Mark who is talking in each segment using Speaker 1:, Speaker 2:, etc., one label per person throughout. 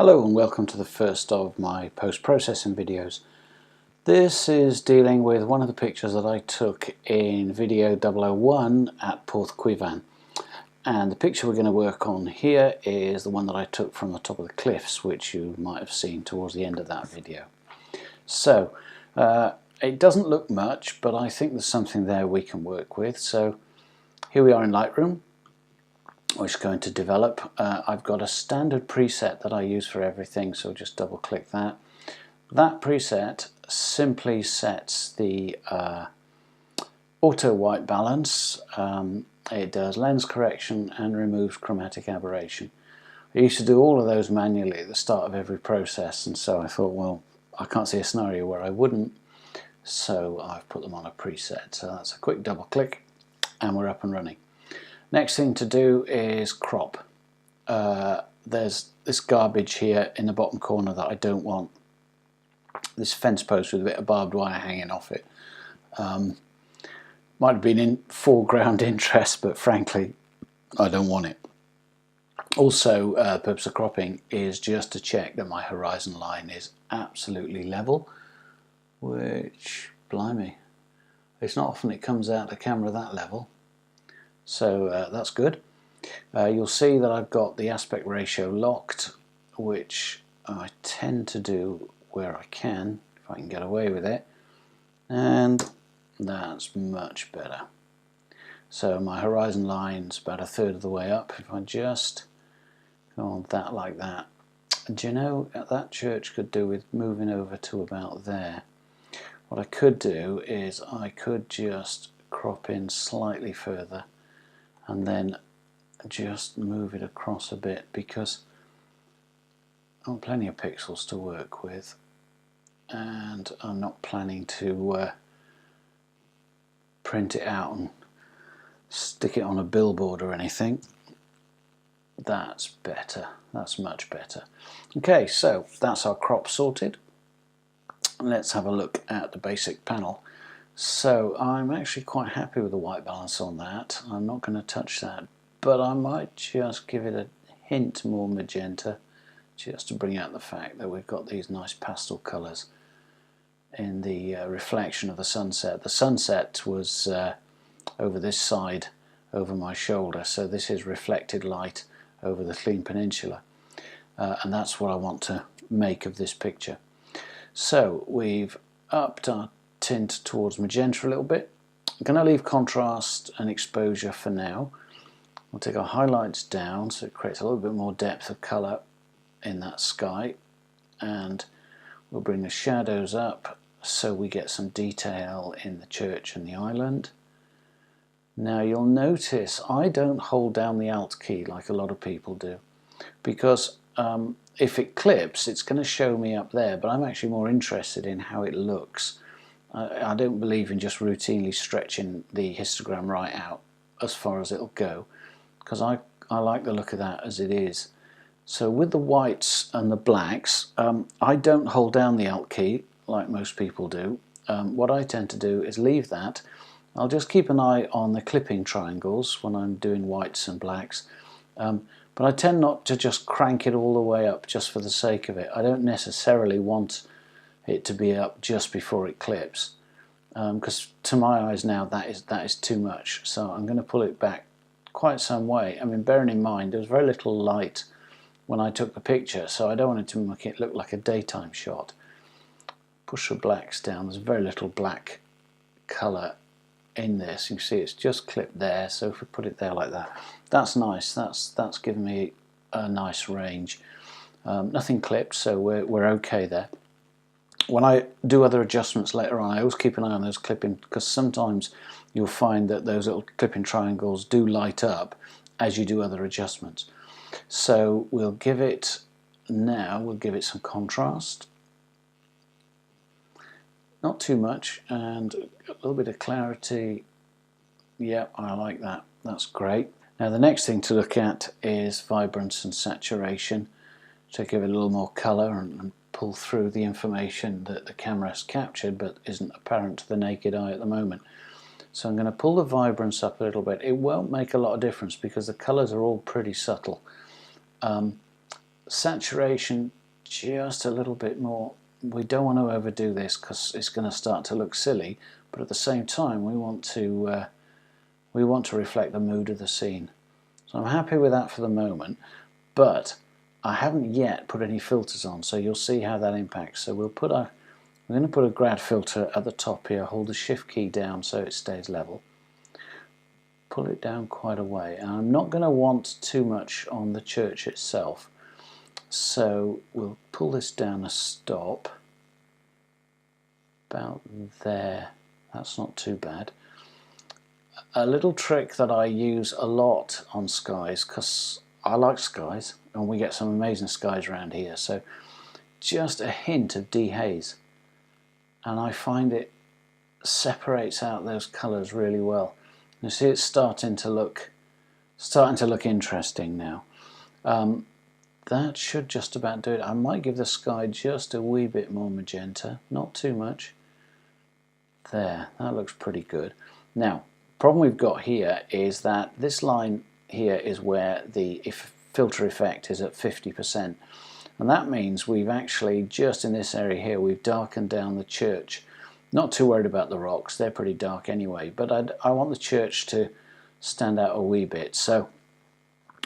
Speaker 1: Hello and welcome to the first of my post-processing videos. This is dealing with one of the pictures that I took in video 001 at St Cwyfan. And the picture we're going to work on here is the one that I took from the top of the cliffs, which you might have seen towards the end of that video. So it doesn't look much, but I think there's something there we can work with. So here we are in Lightroom, which is going to develop. I've got a standard preset that I use for everything, so just double click that. That preset simply sets the auto white balance. It does lens correction and removes chromatic aberration. I used to do all of those manually at the start of every process, and so I thought, well, I can't see a scenario where I wouldn't, so I've put them on a preset. So that's a quick double click and we're up and running. Next thing to do is crop. There's this garbage here in the bottom corner that I don't want. This fence post with a bit of barbed wire hanging off it. Might have been in foreground interest, but frankly I don't want it. Also, the purpose of cropping is just to check that my horizon line is absolutely level, which, blimey, it's not often it comes out the camera that level. So that's good. You'll see that I've got the aspect ratio locked, which I tend to do where I can, if I can get away with it, and that's much better. So my horizon line's about a third of the way up. If I just go on that like that, do you know, that church could do with moving over to about there. What I could do is I could just crop in slightly further and then just move it across a bit, because I've got plenty of pixels to work with and I'm not planning to print it out and stick it on a billboard or anything. That's better, that's much better. Okay, so that's our crop sorted. Let's have a look at the basic panel. So I'm actually quite happy with the white balance on that. I'm not going to touch that, but I might just give it a hint more magenta, just to bring out the fact that we've got these nice pastel colours in the reflection of the sunset. The sunset was over this side, over my shoulder, so this is reflected light over the clean peninsula, and that's what I want to make of this picture. So we've upped our tint towards magenta a little bit. I'm going to leave contrast and exposure for now. We'll take our highlights down so it creates a little bit more depth of colour in that sky, and we'll bring the shadows up so we get some detail in the church and the island. Now you'll notice I don't hold down the Alt key like a lot of people do, because if it clips it's going to show me up there, but I'm actually more interested in how it looks. I don't believe in just routinely stretching the histogram right out as far as it'll go, because I like the look of that as it is. So with the whites and the blacks, I don't hold down the Alt key like most people do. What I tend to do is leave that. I'll just keep an eye on the clipping triangles when I'm doing whites and blacks, but I tend not to just crank it all the way up just for the sake of it. I don't necessarily want it to be up just before it clips, because to my eyes now that is too much. So I'm going to pull it back quite some way. I mean, bearing in mind there was very little light when I took the picture, so I don't want it to make it look like a daytime shot. Push the blacks down. There's very little black colour in this. You can see it's just clipped there, so if we put it there like that, that's nice. That's given me a nice range. Nothing clipped, so we're okay there. When I do other adjustments later on, I always keep an eye on those clipping, because sometimes you'll find that those little clipping triangles do light up as you do other adjustments. So we'll give it some contrast, not too much, and a little bit of clarity. Yeah, I like that, that's great. Now the next thing to look at is vibrance and saturation, to give it a little more colour and pull through the information that the camera has captured but isn't apparent to the naked eye at the moment. So I'm going to pull the vibrance up a little bit. It won't make a lot of difference because the colours are all pretty subtle. Saturation just a little bit more. We don't want to overdo this because it's going to start to look silly, but at the same time we want to reflect the mood of the scene. So I'm happy with that for the moment, but I haven't yet put any filters on, so you'll see how that impacts. So we're going to put a grad filter at the top here, hold the shift key down so it stays level. Pull it down quite a way, and I'm not going to want too much on the church itself, so we'll pull this down a stop, about there. That's not too bad. A little trick that I use a lot on skies, because I like skies and we get some amazing skies around here, so just a hint of dehaze, and I find it separates out those colours really well. You see it's starting to look interesting now. That should just about do it. I might give the sky just a wee bit more magenta, not too much. There, that looks pretty good. Now, problem we've got here is that this line here is where the filter effect is at 50%, and that means we've actually, just in this area here, we've darkened down the church. Not too worried about the rocks, they're pretty dark anyway, but I want the church to stand out a wee bit. So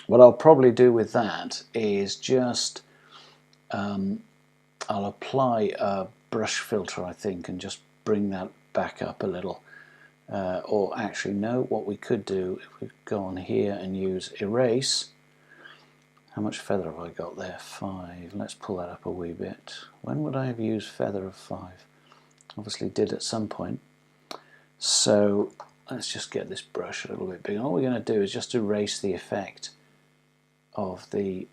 Speaker 1: what I'll probably do with that is just I'll apply a brush filter, I think, and just bring that back up a little. Or actually no, what we could do if we go on here and use erase. How much feather have I got there? 5. Let's pull that up a wee bit. When would I have used feather of 5? Obviously did at some point. So let's just get this brush a little bit bigger. All we're going to do is just erase the effect of the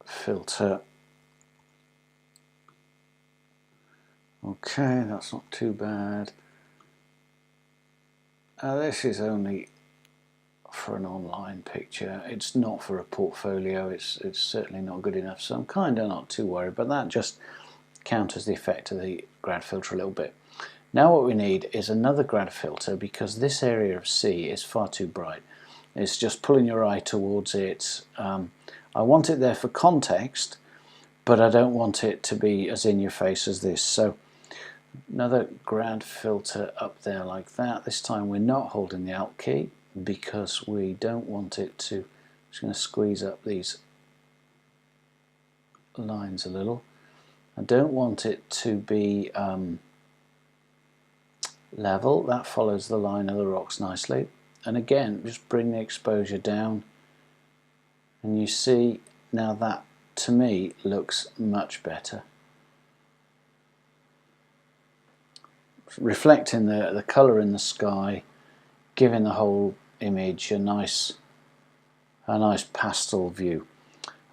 Speaker 1: filter. Okay, that's not too bad. This is only for an online picture. It's not for a portfolio. It's certainly not good enough, so I'm kind of not too worried, but that just counters the effect of the grad filter a little bit. Now what we need is another grad filter, because this area of sea is far too bright. It's just pulling your eye towards it. I want it there for context, but I don't want it to be as in your face as this. So another grad filter up there like that. This time we're not holding the Alt key because we don't want it to. I'm just going to squeeze up these lines a little. I don't want it to be level. That follows the line of the rocks nicely. And again, just bring the exposure down, and you see now that to me looks much better. Reflecting the colour in the sky, giving the whole image a nice pastel view.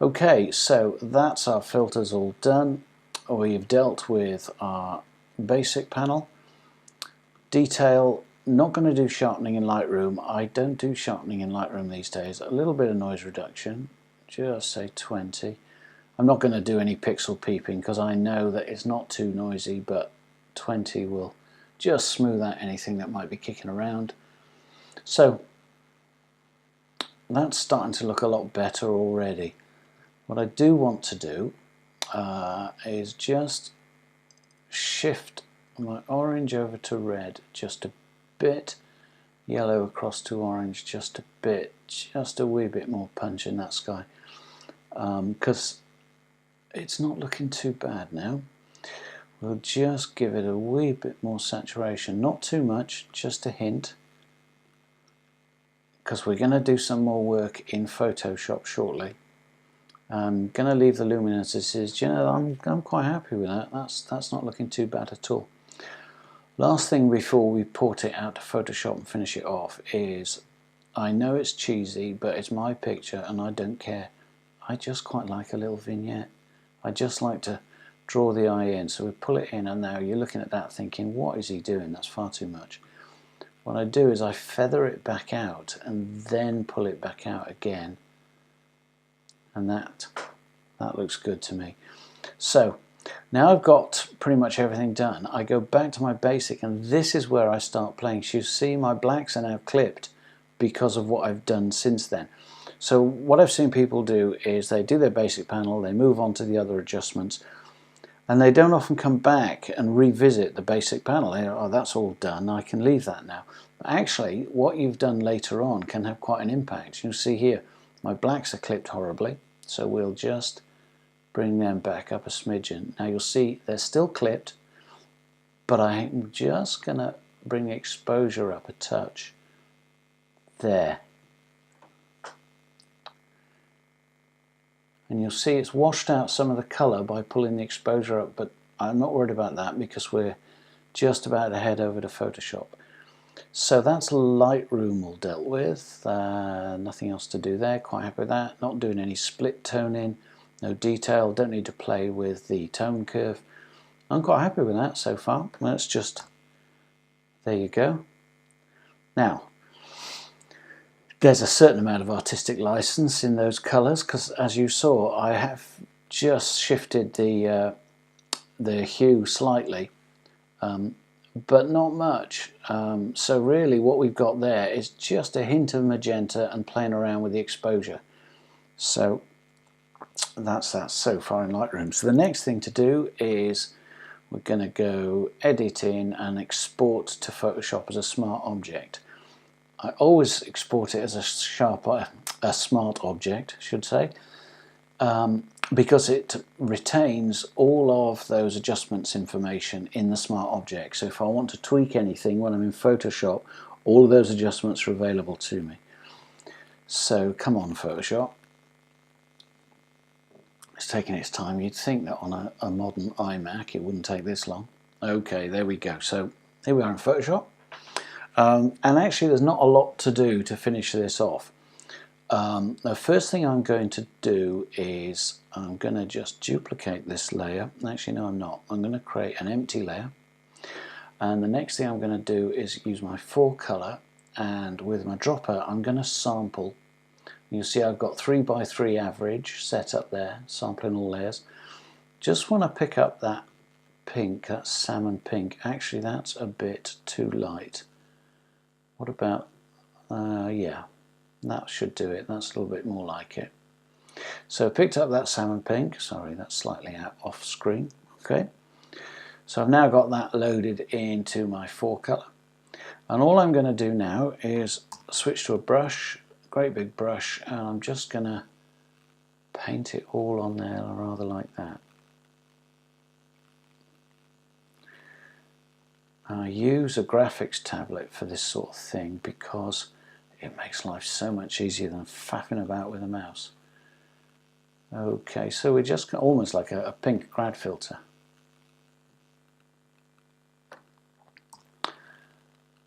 Speaker 1: Okay, so that's our filters all done. We've dealt with our basic panel. Detail, not going to do sharpening in Lightroom. I don't do sharpening in Lightroom these days. A little bit of noise reduction, just say 20. I'm not going to do any pixel peeping because I know that it's not too noisy, but 20 will just smooth out anything that might be kicking around. So that's starting to look a lot better already. What I do want to do is just shift my orange over to red just a bit, yellow across to orange just a bit, just a wee bit more punch in that sky, because it's not looking too bad now. We'll just give it a wee bit more saturation, not too much, just a hint, because we're going to do some more work in Photoshop shortly. I'm going to leave the luminance as is. You know, I'm quite happy with that. That's not looking too bad at all. Last thing before we port it out to Photoshop and finish it off is, I know it's cheesy, but it's my picture and I don't care. I just quite like a little vignette. I just like to draw the eye in. So we pull it in, and now you're looking at that thinking, what is he doing? That's far too much. What I do is I feather it back out and then pull it back out again. And that looks good to me. So now I've got pretty much everything done. I go back to my basic, and this is where I start playing. So you see my blacks are now clipped because of what I've done since then. So what I've seen people do is they do their basic panel, they move on to the other adjustments, and they don't often come back and revisit the basic panel. They go, oh, that's all done, I can leave that now. But actually, what you've done later on can have quite an impact. You'll see here, my blacks are clipped horribly, so we'll just bring them back up a smidgen. Now you'll see they're still clipped, but I'm just going to bring the exposure up a touch. There. And you'll see it's washed out some of the colour by pulling the exposure up, but I'm not worried about that because we're just about to head over to Photoshop. So that's Lightroom all dealt with. Nothing else to do there, quite happy with that. Not doing any split toning, no detail, don't need to play with the tone curve. I'm quite happy with that so far. Let's just, there you go. Now, there's a certain amount of artistic license in those colours because, as you saw, I have just shifted the hue slightly, but not much. So really what we've got there is just a hint of magenta and playing around with the exposure. So that's that so far in Lightroom. So the next thing to do is we're going to go edit in and export to Photoshop as a smart object. I always export it as a smart object, I should say, because it retains all of those adjustments information in the smart object. So if I want to tweak anything when I'm in Photoshop, all of those adjustments are available to me. So come on, Photoshop. It's taking its time. You'd think that on a modern iMac it wouldn't take this long. Okay, there we go. So here we are in Photoshop. And actually there's not a lot to do to finish this off. The first thing I'm going to do is I'm going to just duplicate this layer. Actually no, I'm not. I'm going to create an empty layer, and the next thing I'm going to do is use my 4-color, and with my dropper I'm going to sample. You see I've got 3x3 average set up there, sampling all layers. Just want to pick up that pink, that salmon pink. Actually that's a bit too light. What about, yeah, that should do it. That's a little bit more like it. So I picked up that salmon pink. Sorry, that's slightly out off screen. Okay. So I've now got that loaded into my 4-color. And all I'm going to do now is switch to a brush, great big brush, and I'm just going to paint it all on there rather like that. I use a graphics tablet for this sort of thing because it makes life so much easier than faffing about with a mouse. Okay, so we're just almost like a pink grad filter.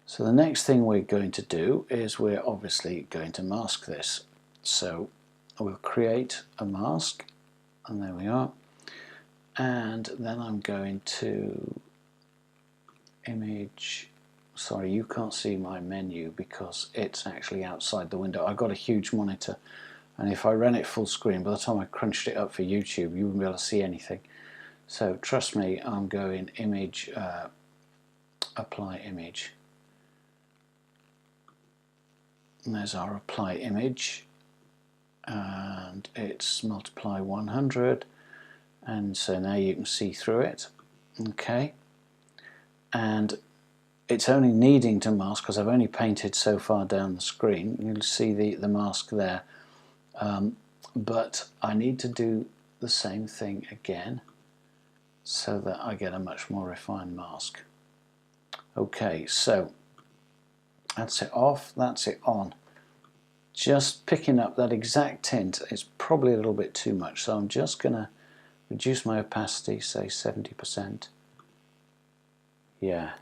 Speaker 1: So the next thing we're going to do is we're obviously going to mask this. So we'll create a mask, and there we are. And then I'm going to image, sorry, you can't see my menu because it's actually outside the window. I've got a huge monitor, and if I ran it full screen, by the time I crunched it up for YouTube, you wouldn't be able to see anything. So trust me, I'm going image, apply image. And there's our apply image, and it's multiply 100, and so now you can see through it. Okay. And it's only needing to mask because I've only painted so far down the screen. You'll see the mask there, but I need to do the same thing again so that I get a much more refined mask. Okay, so that's it off, that's it on. Just picking up that exact tint is probably a little bit too much, so I'm just going to reduce my opacity, say 70%. Yeah,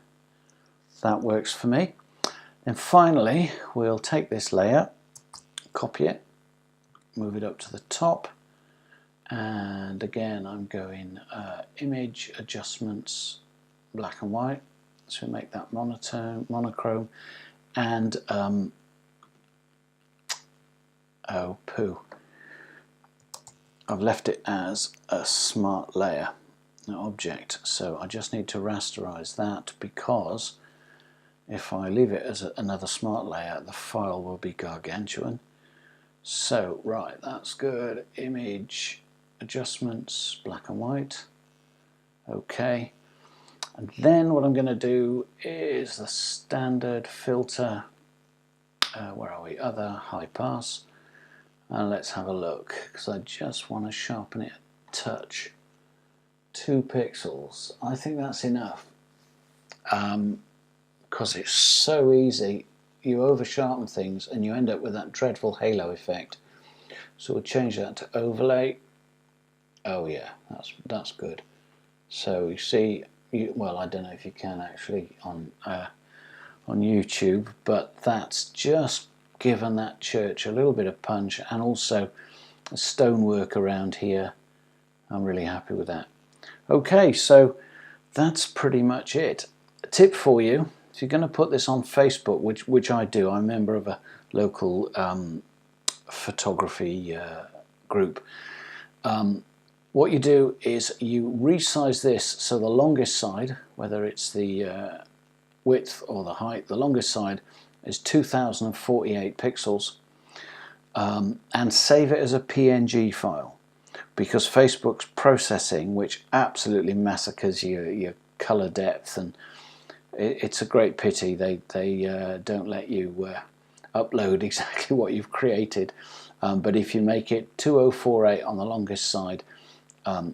Speaker 1: that works for me. And finally, we'll take this layer, copy it, move it up to the top, and again I'm going image adjustments, black and white, so we make that monochrome, and oh poo, I've left it as a smart layer object, so I just need to rasterize that, because if I leave it as another smart layer the file will be gargantuan. So, right, that's good. Image adjustments, black and white. Okay. And then what I'm going to do is the standard filter. Where are we? Other, high pass. And let's have a look, because I just want to sharpen it a touch. 2 pixels. I think that's enough. Because it's so easy. You over sharpen things and you end up with that dreadful halo effect. So we'll change that to overlay. Oh yeah, that's good. So you see, well, I don't know if you can actually on YouTube, but that's just given that church a little bit of punch, and also the stonework around here. I'm really happy with that. Okay, so that's pretty much it. A tip for you: if you're going to put this on Facebook, which I do, I'm a member of a local photography group. What you do is you resize this so the longest side, whether it's the width or the height, the longest side is 2048 pixels, and save it as a PNG file, because Facebook's processing, which absolutely massacres your color depth, and it's a great pity they don't let you upload exactly what you've created. But if you make it 2048 on the longest side,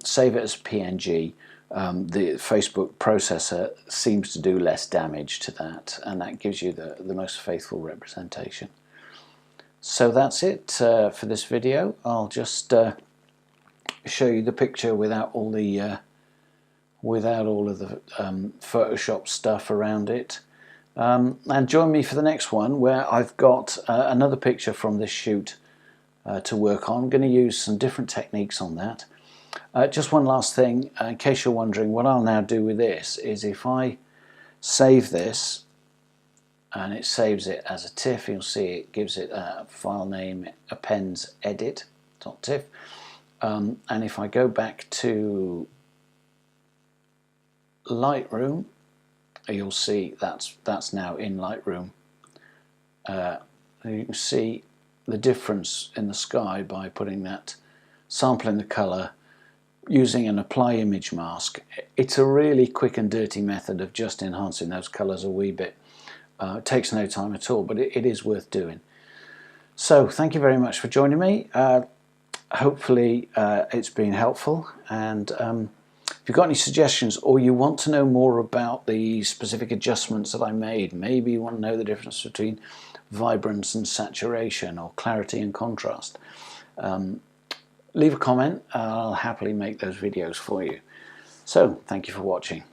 Speaker 1: save it as PNG, the Facebook processor seems to do less damage to that, and that gives you the most faithful representation. So that's it for this video. I'll just show you the picture without all the Photoshop stuff around it. And join me for the next one, where I've got another picture from this shoot to work on. I'm going to use some different techniques on that. Just one last thing, in case you're wondering, what I'll now do with this is, if I save this and it saves it as a TIFF, you'll see it gives it a file name, appends edit.tiff. And if I go back to Lightroom, you'll see that's now in Lightroom. You can see the difference in the sky by putting that, sampling the color, using an apply image mask. It's a really quick and dirty method of just enhancing those colors a wee bit. It takes no time at all, but it is worth doing. So thank you very much for joining me. Hopefully it's been helpful, and if you've got any suggestions, or you want to know more about the specific adjustments that I made, maybe you want to know the difference between vibrance and saturation, or clarity and contrast, leave a comment. I'll happily make those videos for you. So thank you for watching.